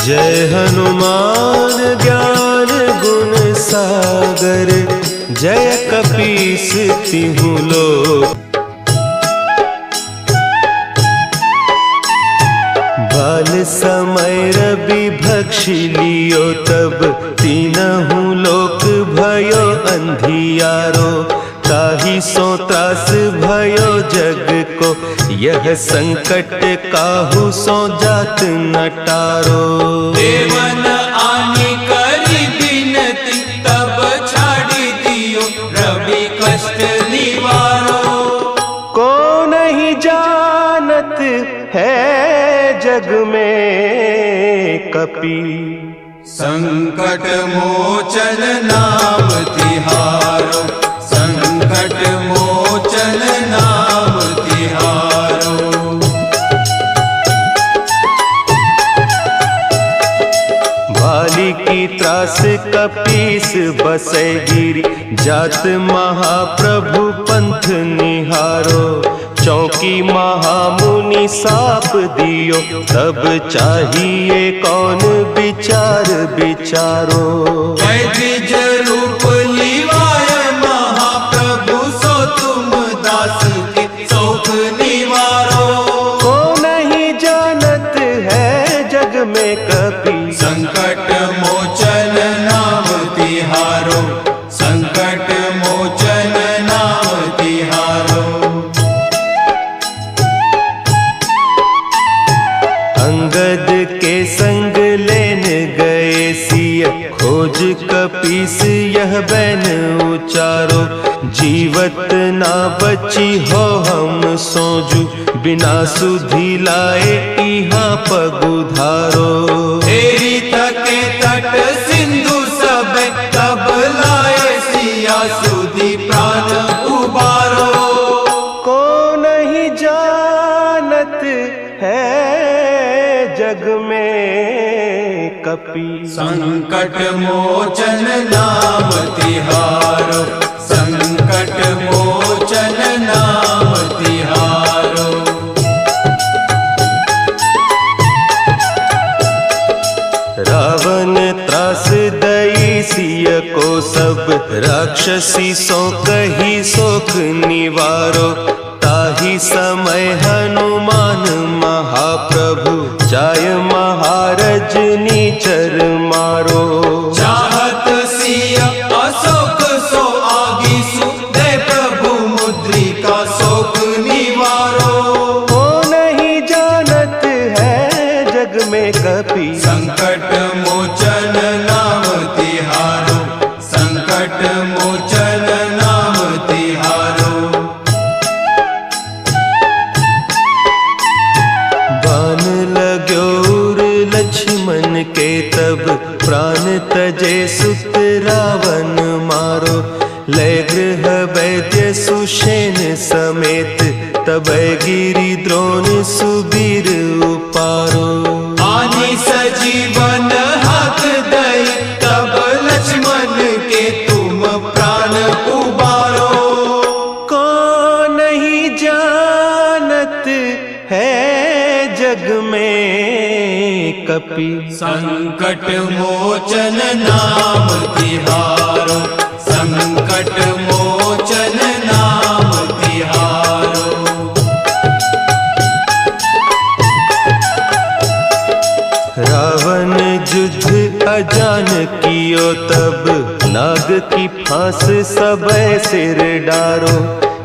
जय हनुमान ज्ञान गुण सागर, जय कपीस तिहु लोक। बाल समय रवि भक्षि लियो, तब तीनहु लोक भयो अंधियारो। ताहि सो त्रास भयो जग को, यह संकट काहू सो जात न टारो। देवन आनी करी बिनती, तब छाड़ी दियो रवि कष्ट निवारो। को नहीं जानत है जग में कपि, संकट मोचन नाम तिहारो। संकट मोचन नाम तिहारो। भाली की त्रास कपीस बसै गिरि, जात महाप्रभु पंथ निहारो। चौकी महामुनि साप दियो, तब चाहिए कौन विचार विचारो। द्विज रूप लिवाय महाप्रभु, सो तुम दास के शोक निवारो। को नहीं जानत है जग में कपि, संकट मोचन नाम तिहारो। संकट मोचन नाम तिहारो। अंगद के संग लेन गए सिय, खोज कपीस यह बैन उचारो। जीवत ना बची हो हम सोजू, बिना सुधि लाए इहाँ पगुधारो। तेरी तके तट सिंधु सब, तब लाए सिया सुधि प्राण उबारो। को नहीं जानत है जग में कपि, संकट मोचन नाम तिहारो। संकट मोचन नाम तिहारो। रावण त्रास दई सिय को, सब राक्षसी सो कही सोख निवारो। ताहि समय हनुमान महाप्रभु, जाय महारज नीचर मारो। चाहत सिय अशोक सो आगीसु, दे प्रभु मुद्रिका शोक निवारो। को नहीं जानत है जग में कपि, संकट मोचन नाम तिहारो। संकट मोचन नाम तिहारो। बान लाग्योर लक्ष्मण के, तब प्राण तजे सुत रावण मारो। लय गृह वैद्य सुषेण समेत, तब गिरि द्रोण सुबीर उपारो। आनी सजीवन हक दई, तब लक्ष्मण के तुम प्राण उबारो। को नहीं जानत है जग में कपि, संकट मोचन नाम तिहारो। संकट मोचन नाम तिहारो। रावण युद्ध अजान कियो, तब नाग की फांस सबय सिर डारो।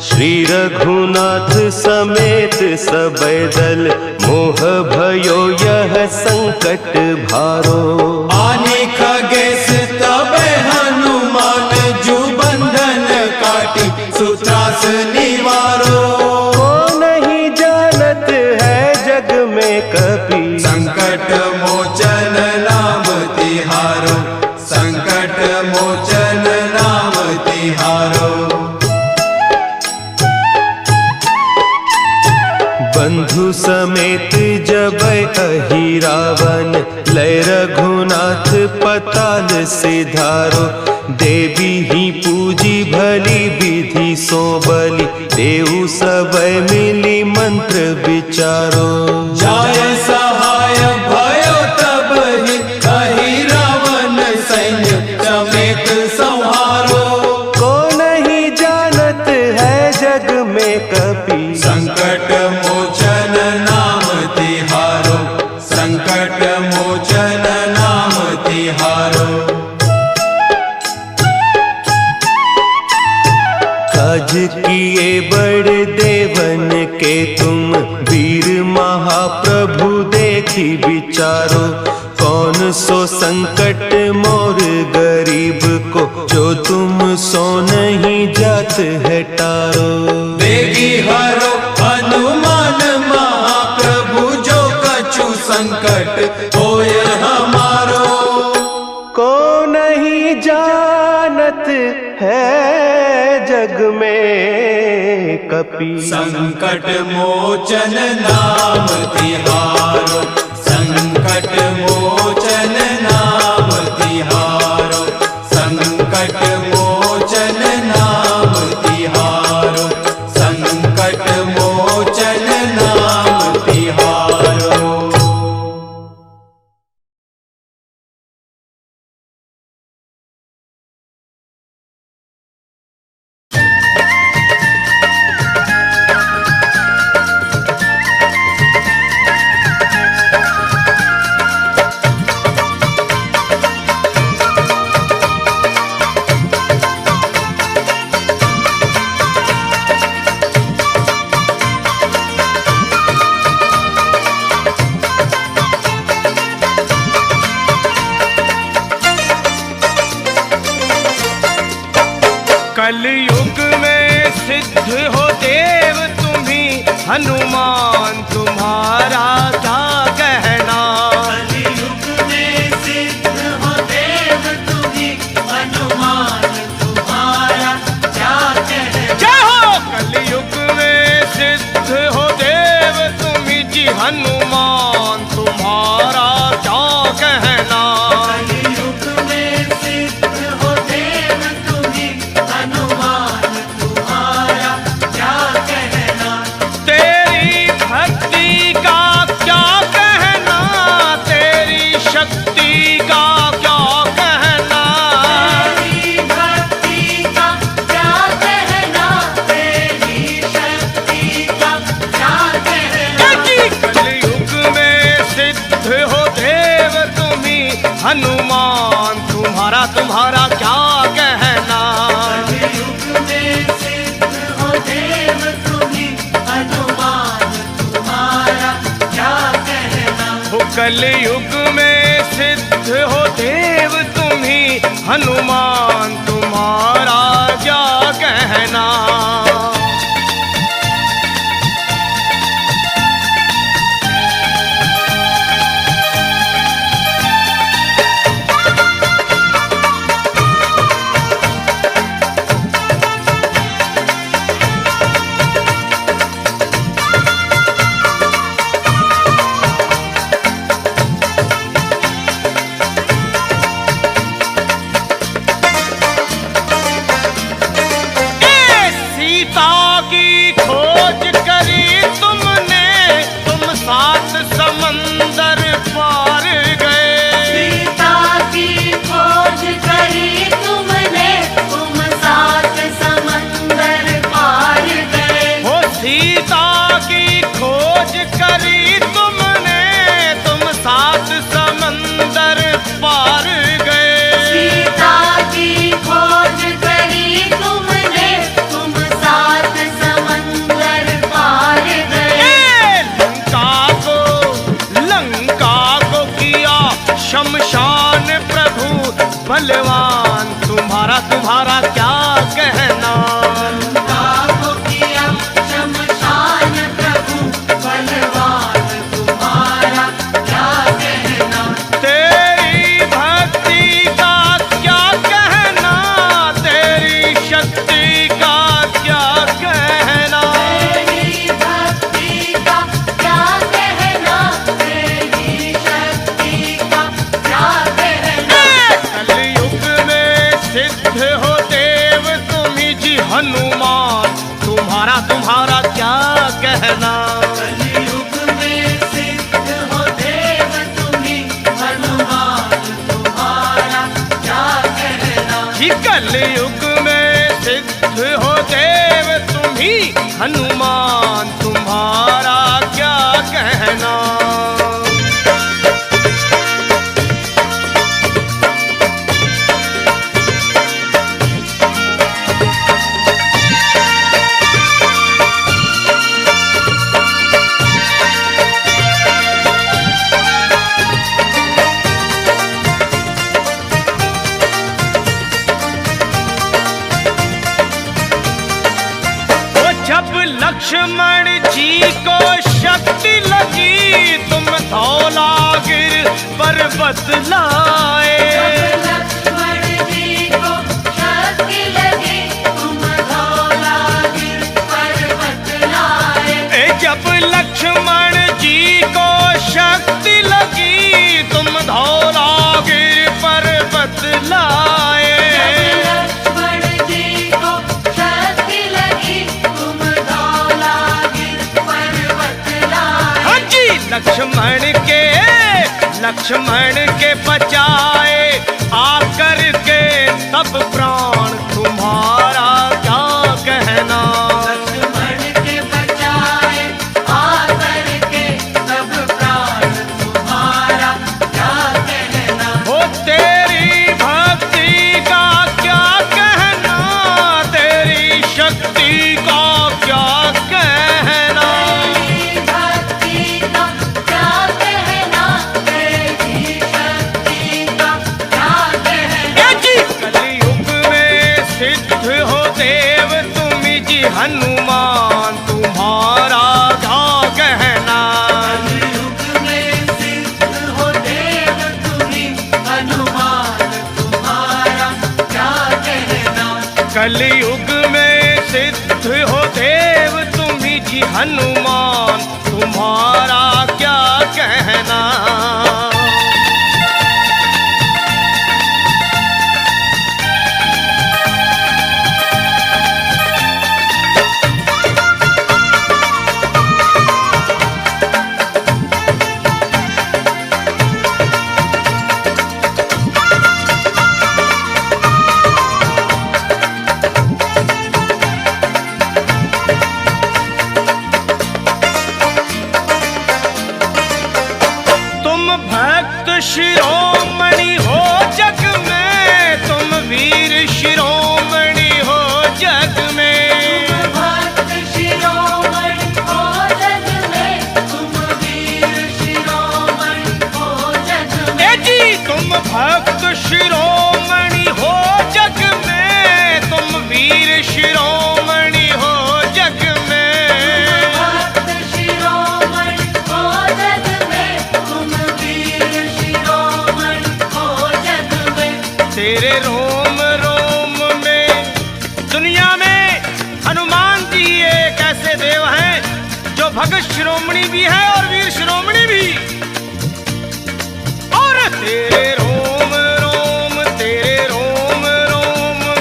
श्री रघुनाथ समेत सबय दल, मोह भयो यह संकट भारो। आने खगेश तब हनुमान, जु बंधन काटी सुत्रास निवारो। को नहीं जानत है जग में कपि, संकट मोचन नाम तिहारो। संकट मोचन नाम तिहारो। बंधु समेत जबै अहि रावण, लय रघुनाथ पताल सिधारो। देवी ही पूजी भली विधि सो बलि, देहु सबय मिली मंत्र विचारो। जाय सहाय भयो तब ही प्रभु देखी विचारो, कौन सो संकट मोर गरीब को, जो तुम सो नहीं जात है टारो। बेगी हरो हनुमान महाप्रभु, जो कछु संकट होय हमारो। को नहीं जानत है जग में कपि, संकट मोचन नाम तिहारो, संकट मोचन नाम तिहारो, संकट मोचन नाम तिहारो, संकट मोचन नाम तिहारो। कलयुग में सिद्ध हो देव तुम्ही, हनुमान तुम्हारा क्या कहना। कलयुग में सिद्ध हो देव तुम्ही, हनुमान तुम्हारा क्या कहना। जय हो। कलयुग में सिद्ध हो देव तुम्ही जी, हनुमान तुम्हारा क्या कहना। कलयुग में सिद्ध हो देव तुम्ही, हनुमान तुम्हारा क्या कहना। तेरी भक्ति का क्या कहना, तेरी शक्ति का क्या कहना। तेरी भक्ति का क्या कहना, तेरी शक्ति का क्या कहना। कलयुग में सिद्ध हो देव तुम्ही, हनुमान तुम्हारा तुम्हारा क्या कहना। कलयुग में सिद्ध हो देव तुम्ही, हनुमान तुम्हारा क्या कहना। हो कलयुग में सिद्ध हो देव तुम्ही, हनुमान तुम्हारा क्या कहना। बलवान तुम्हारा तुम्हारा क्या कहना। को किया शमशान प्रभु बलवान तुम्हारा क्या कहना। तेरी भक्ति का क्या कहना, तेरी शक्ति का क्या कहना। तेरी भक्ति का क्या कहना, तेरी शक्ति का क्या कहना। कलयुग में सिद्ध हो देव तुम्ही जी हनुमान तुम्हारा तुम्हारा क्या कहना। कलयुग में सिद्ध हो देव तुम्ही हनुमान तुम्हारा क्या कहना। जी कलयुग में सिद्ध हो देव तुम्ही हनुमान तुम्हारा क्या कहना। लक्ष्मण जी को शक्ति लगी तुम धौलागिर पर्वत लाए। लक्ष्मण जी को शक्ति लगी तुम धौलागिर पर्वत लाए। जब लक्ष्मण जी को शक्ति लगी तुम धौलागिर पर्वत लाए। लक्ष्मण जी को शक्ति लगी तुम धौलागिर पर्वत लाए। हाँ जी, लक्ष्मण के बचाए आकर के तब प्राण तुम्हारा क्या कहना। लक्ष्मण के बचाए आकर के तब प्राण तुम्हारा क्या कहना। हो तेरी भक्ति का क्या कहना, तेरी शक्ति का क्या कहना। तेरी भक्ति का क्या कहना, तेरी शक्ति का क्या कहना। ये जी कलयुग में सिद्ध हो देव तुम जी हनुमान तुम्हारा क्या कहना। कलयुग में सिद्ध हो देव तुम्ही हनुमान तुम्हारा क्या कहना। कलयुग में सिद्ध हो देव तुम जी हनुमान तुम्हारा क्या कहना। तुम भक्त शिरोमणि हो जग में, तुम वीर शिरोमणि हो जग में। भक्त शिरोमणि हो जग में, तुम वीर शिरोमणि हो जग में। ए जी तुम भक्त शिरोमणि हो जग में, तुम वीर शिरोमणि हो जग में। भक्त शिरोमणि हो जग में, तुम वीर शिरोमणि हो जग में। तेरे रोम रोम में दुनिया में हनुमान जी एक ऐसे देव हैं जो भगत शिरोमणि भी है और वीर शिरोमणि भी। और तेरे रोम रोम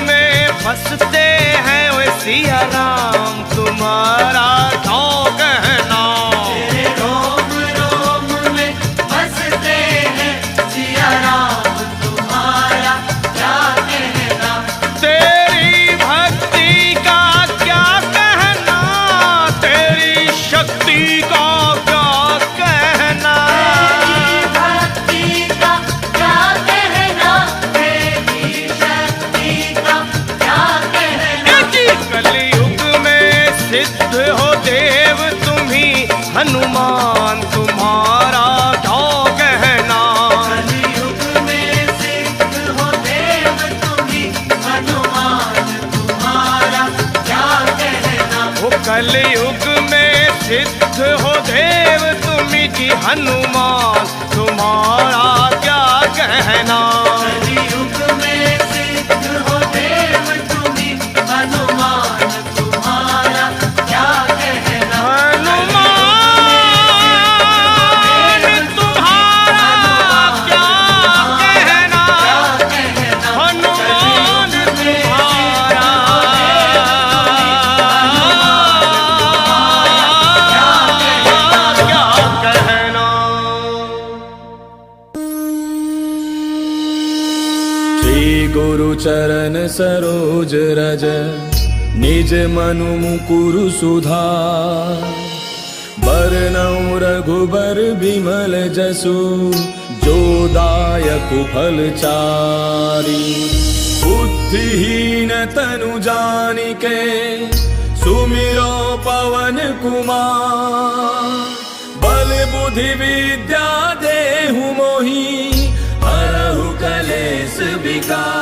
में बसते हैं वे सिया राम तुम्हारा क्या कहना। तेरे रोम रोम में बसते हैं सिया राम तुम्हारा क्या कहना। तेरी भक्ति का क्या कहना, तेरी शक्ति का क्या कहना। तेरी भक्ति का क्या कहना, तेरी शक्ति का क्या कहना। ए जी कलयुग में सिद्ध हो देव तुम्ही हनुमान तुम्हारा क्या कहना। कलयुग में सिद्ध हो देव तुम्ही हनुमान तुम्हारा क्या कहना। वो कलयुग में सिद्ध हो देव तुम्ही जी हनुमान तुम्हारा क्या कहना। कलयुग में सिद्ध हो देव तुम्ही हनुमान तुम्हारा क्या कहना। हनुमान तुम्हारा क्या कहना। हनुमान तुम्हारा क्या कहना। श्री गुरु चरण सरोज रज निज मनु मुकुरु सुधार। बरनउँ रघुबर बिमल जसु जो दायक फल चारि। बुद्धिहीन तनु जानिके सुमिरो पवन कुमार। बल बुद्धि विद्या देहु मोहि हरहु कलेस विकार।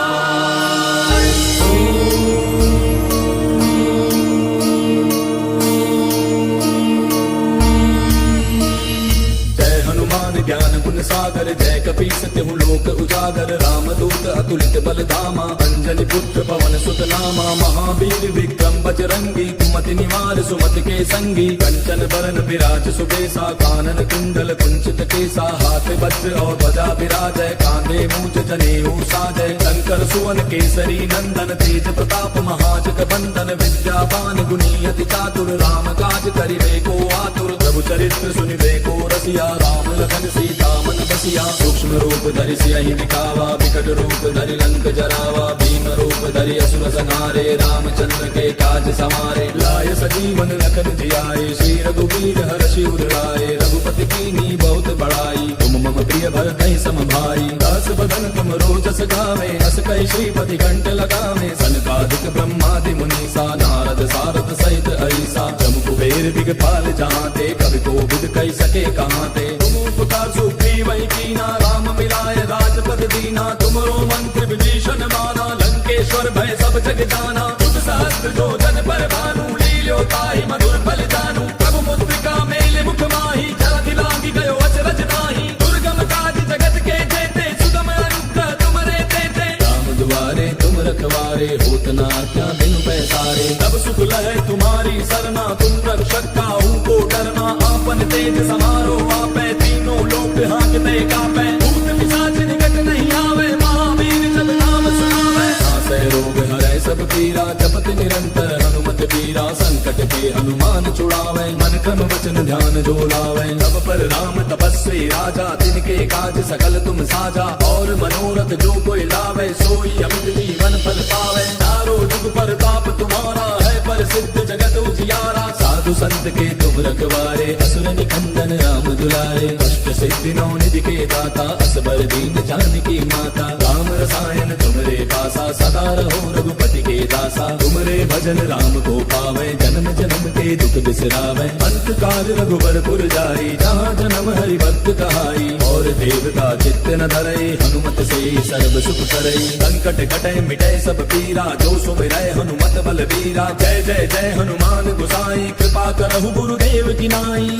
ज्ञान गुण सागर, जय कपीस तिहु लोक उजागर। रामदूत अतुलित बल धामा, अंजनी पुत्र पवन सुत नामा। महावीर विक्रम बजरंगी, कुमति निवार सुमति के संगी। कंचन बरन विराज सुबेसा, कानन कुंडल कुंचित केसा। हाथ वज्र और ध्वजा विराजय, कांधे मूंज जनेऊ साजय। शंकर सुवन केसरी नंदन, तेज प्रताप महाजग बंदन। विद्यावान गुणी अति चातुर, राम काज करिबे को आतुर। प्रभु चरित्र सुनिबे को रसिया, राम लखन सीता मन बसिया। सूक्ष्म रूप धरि सियहि दिखावा, विकट रूप धरि लंक जरावा। भीम रूप धरि असुर संहारे, रामचंद्र के काज समारे। लाय सजीवन लखन जियाए, श्री रघुवीर हर्षि उर लाए। रघुपति कीन्ही बहुत बड़ाई, तुम मम प्रिय भरतहि सम भाई। दास बदन तुम रोजस गावे, अस कहि श्रीपति कंठ लगावे। सनकादिक ब्रह्मादि मुनीसा, नारद सारद सहित ऐसा। जम कुबेर दिगपाल जहांते, कवि कोविद कहि सके कहांते। तुम उपकार सुग्रीव कीना, राम मिलाय राजपद दीना। तुमरो मंत्र विभीषण माना, लंकेश्वर भय सब जग जाना। तुझ सहस्त्र जो जन पर भानु, लील्यो ताहि मधुर फल जानू। प्रभु मुद्रिका मेले मुख माहि, जलधि लांघि गयो अचरज नाहि। दुर्गम काज जगत के जेते, सुगम अनुग्रह तुमरे तेते। राम दुआरे तुम रखवारे, होत न क्या बिनु पैसारे। तब सुख लहै तुम्हारी सरना, तुम रक्षक काहू को डरना। आपन तेज समारो आपै, तीनों लोक हांकते कापै। भूत पिशाच निकट नहीं आवे, महावीर जब नाम सुनावे। नासै रोग हरै सब पीरा, जपत निरंतर हनुमत बीरा। संकट के हनुमान छुड़ावे, मन क्रम वचन ध्यान जो लावे। सब पर राम तपस्वी राजा, तिनके काज सकल तुम साजा। और मनोरथ जो कोई लावे, सोई अमित जीवन फल पावे। चारों जुग परताप तुम्हारा है, प्रसिद्ध जगत उजियारा। साधु संत के तुम रखवारे, असुर निकंदन राम दुलारे। अष्ट सिद्धि नौ निधि के दाता, असबर दीन जानकी माता। राम रसायन तुमरे पासा, सदा रहो रघुपति के दासा। तुमरे भजन राम को पावे, जन्म जन्म के दुख बिसरावे। अंत काल रघुबर पुर जाई, जहाँ जन्म हरि भक्त कहाई। और देवता चित्त न धरई, हनुमत से सर्व सुख करई। संकट कटै मिटै सब पीरा, जो सुमिरै हनुमत बल बीरा। जय जय जय हनुमान गोसाई, कृपा करहु गुरुदेव की नाई।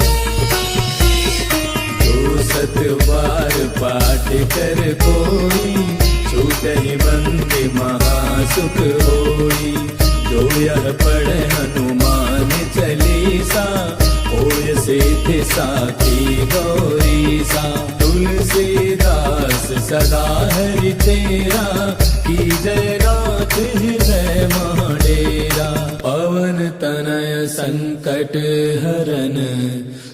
जो सत बार पाठ कर कोई, छूटहि बंदे महासुख होई। जो यह पढ़े हनुमान चालीसा, होय सिद्धि साखी गौरीसा। तुलसीदास सदा हरि तेरा, की जय नाथ हृदय महाडेरा। पवन तनय संकट हरन,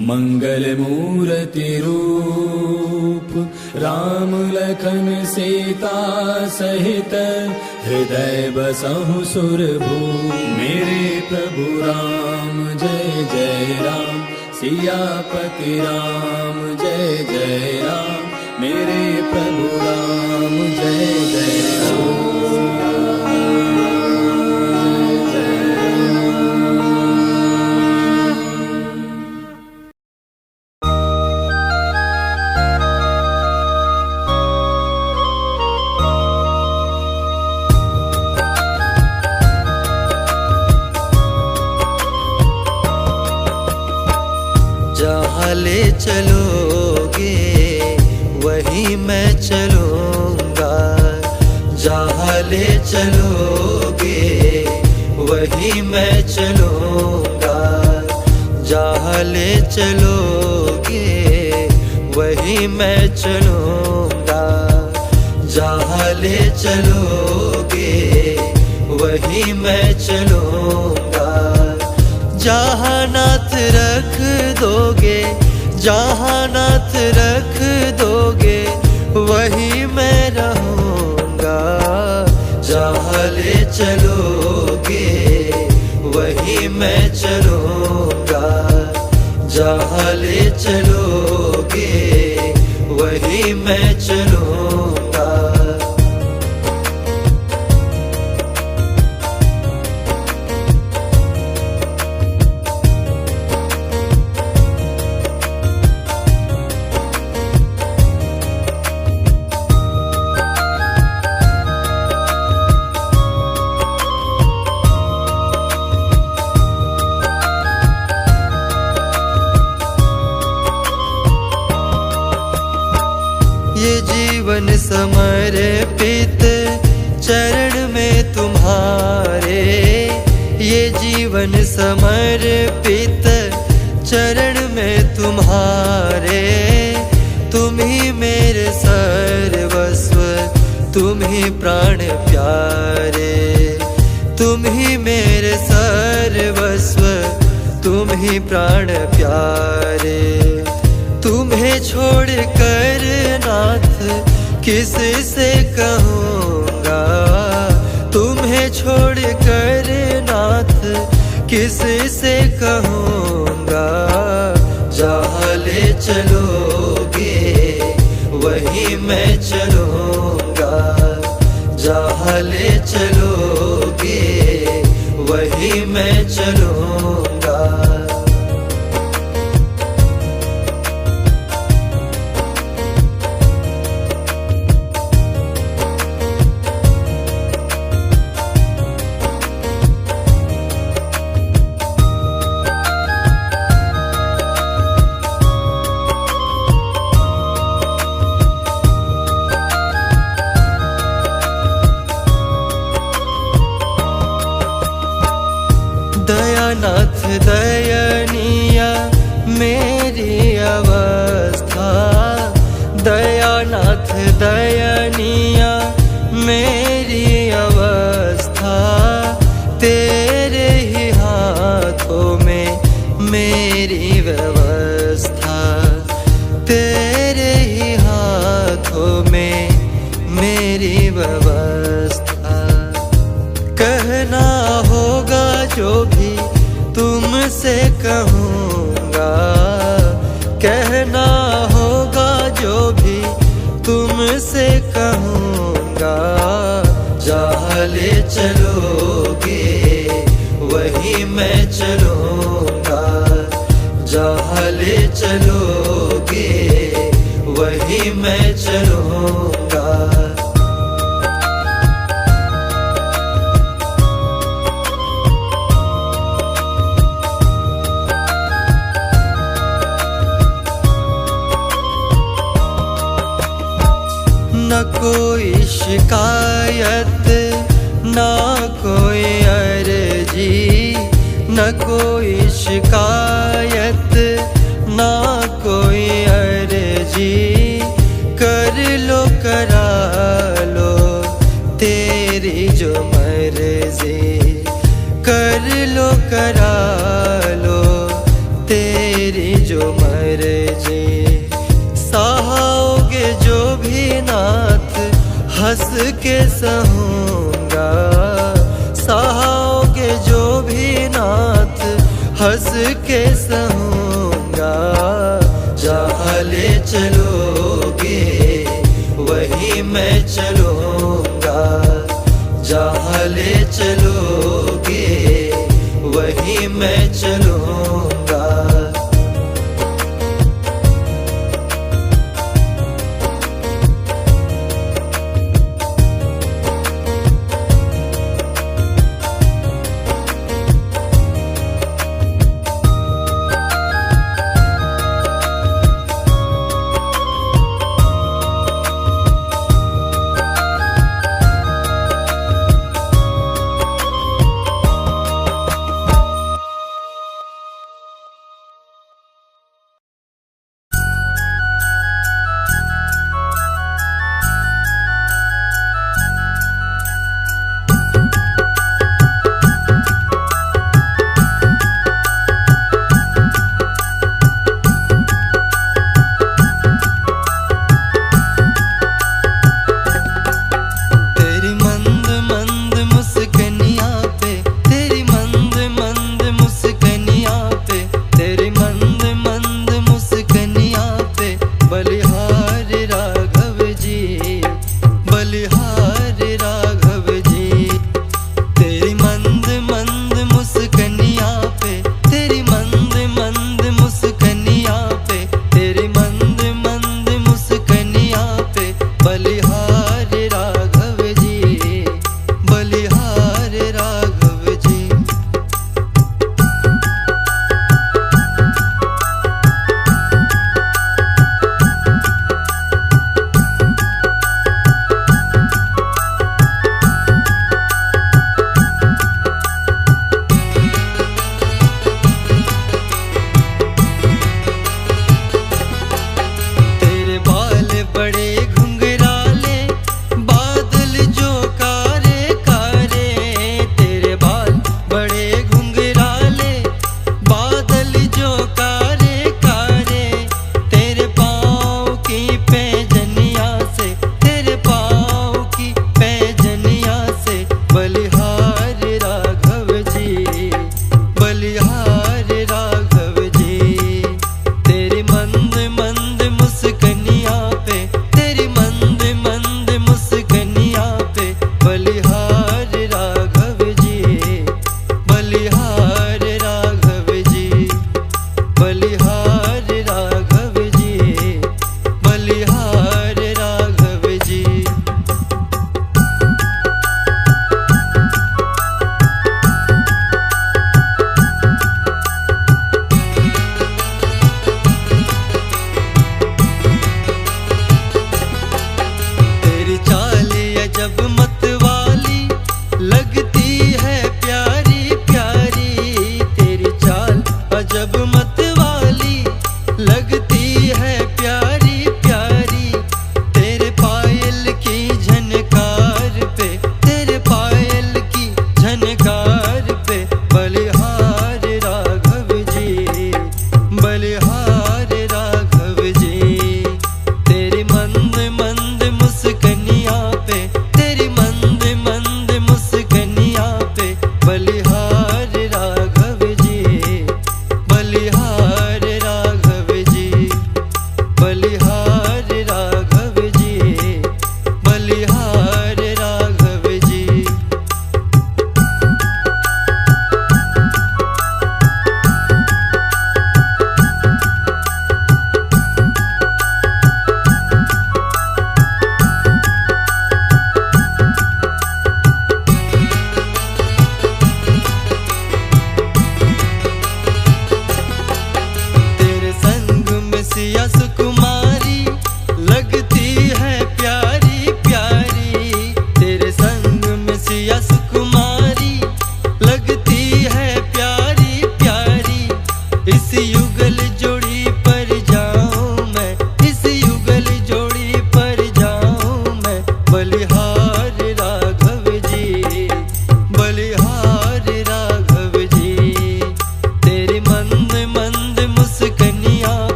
मंगल मूर्ति रूप। राम लखन सीता सहित, हृदय बसहु सुरभूप। मेरे प्रभु राम जय जय राम, सियापति राम जय जय राम। मेरे प्रभु राम जय जय राम। जहाँ ले चलोगे वहीं मैं चलूँगा। जहाँ ले चलोगे वहीं मैं चलूँगा। जहाँ ले चलोगे वहीं मैं चलूँगा। जहाँ ले चलोगे वहीं मैं चलूँगा। जहाँ नाथ रख दोगे, जहाँ नाथ रख दोगे वहीं मैं रहूँगा। जहाँ ले चलोगे वहीं मैं चलूँगा। जहाँ ले चलोगे वहीं मैं चलूँगा। ये जीवन समर्पित चरण में तुम्हारे, ये जीवन समर्पित चरण में तुम्हारे। तुम ही मेरे सर्वस्व, तुम ही प्राण प्यारे, तुम ही मेरे सर्वस्व, तुम ही प्राण प्यारे। तुम्हें छोड़ कर नाथ किस से कहूँगा, तुम्हें छोड़ कर नाथ किस से कहूँगा। जहाँ ले चलोगे वहीं मैं चलूँगा, जहाँ ले चलोगे वहीं मैं चलूँगा। दयानाथ दयनीय मेरी अवस्था, दयानाथ दयनीय मेरी अवस्था। तेरे ही हाथों में मेरी व्यवस्था, तेरे ही हाथों में मेरी व्यवस्था। कहना होगा जो भी तुमसे कहूँगा, कहना होगा जो भी तुमसे कहूँगा। जहाँ ले चलोगे वहीं मैं चलूँगा, जहाँ ले चलोगे वहीं मैं चलूँगा। न कोई शिकायत, ना कोई अर्जी, न कोई शिकायत, ना कोई अर्जी। कर लो करा लो तेरी जो मर्जी, कर लो करा लो तेरी जो मर्जी। सहाओगे जो भी नाथ हंस के सहूँगा, सहाओगे जो भी नाथ हंस के सहूँगा। जहाँ ले चलोगे वहीं मैं चलूँगा, जहाँ ले चलोगे वहीं मैं चलूँगा।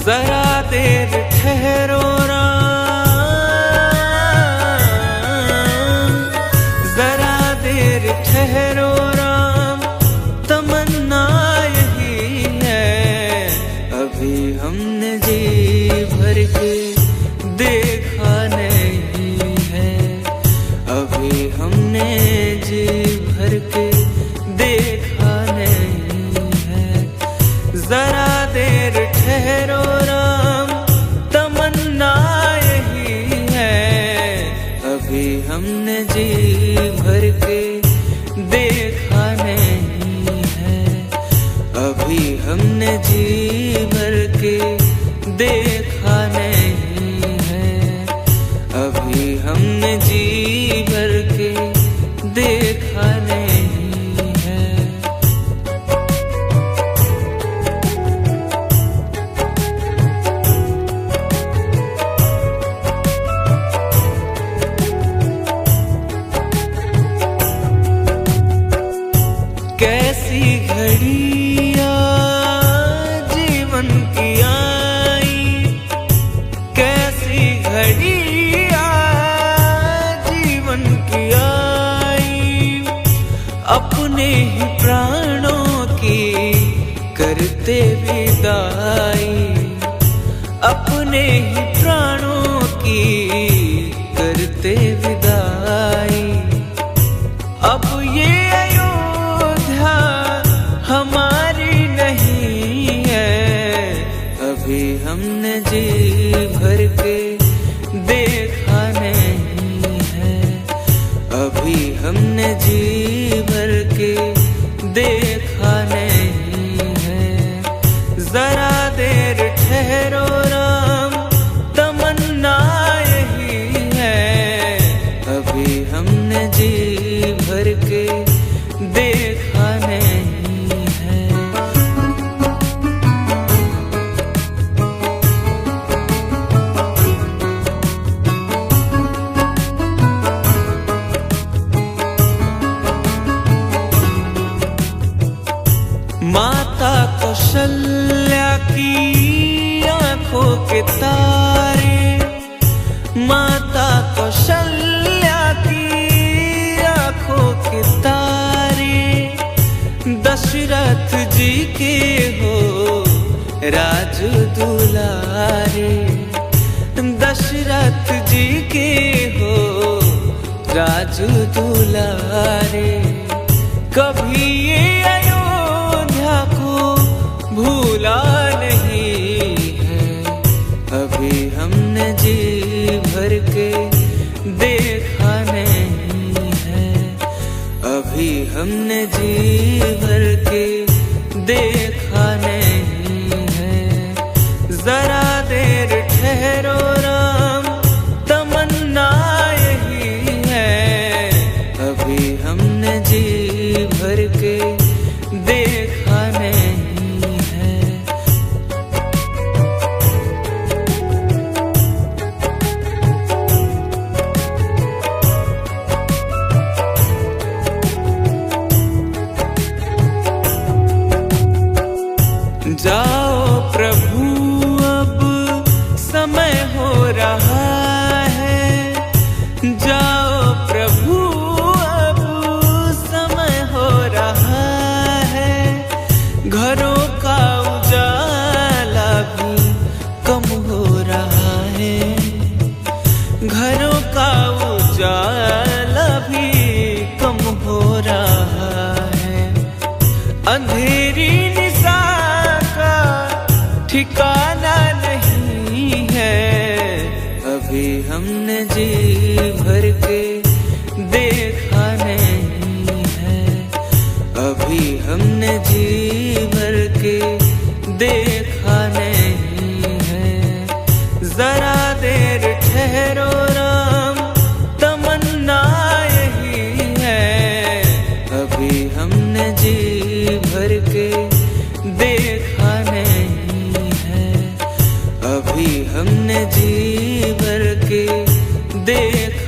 जरा देर ठहरो राम, जरा देर ठहरो राम, तमन्ना यही है। अभी हमने जी भर के देखा नहीं है, अभी हमने जी भर के देखा नहीं है। जरा देर ठहरो राम, तमन्ना यही है। अभी हमने जी भर के देखा नहीं है, अभी हमने जी भर के देखा नहीं है, अभी हमने जी भर के देखा नहीं है। कैसी घड़ियां जीवन की आई, कैसी घड़ियां जीवन की आई, अपने ही प्राणों की करते विदाई, अपने ही प्राणों की करते विदाई। अब ये अयोध्या हमारी नहीं है, अभी हमने जी भर के देखा नहीं है, अभी हमने जी भर के देखा नहीं है। जरा देर ठहरो राम, तमन्ना यही है। अभी हमने जी भर के देखा नहीं है। माता कौशल्या की आंखों के तारे, माता कौशल्या की आंखों के तारे, दशरथ जी के हो राज दुलारे, दशरथ जी के हो राज दुलारे। कभी ये अयोध्या को भूला नहीं है, अभी हमने जी भर के देखा नहीं है, अभी हमने जी भर के देखा नहीं है। जरा देर ठहरो राम, तमन्ना यही है। अभी हमने जी भर के देखा नहीं है। जाओ प्रभु अब समय हो रहा है, जाओ प्रभु अब समय हो रहा है। घरों का उजाला भी कम हो रहा है, घरों का उजाला भी कम हो रहा है। अंधेरी निशा का ठिकाना नहीं है, अभी हमने जी भर के देखा नहीं है, अभी हमने जी भर के देखा नहीं है। जरा देर ठहरो राम, तमन्ना यही है। अभी हमने जी भर के देखा नहीं है, अभी हमने जी भर के देखा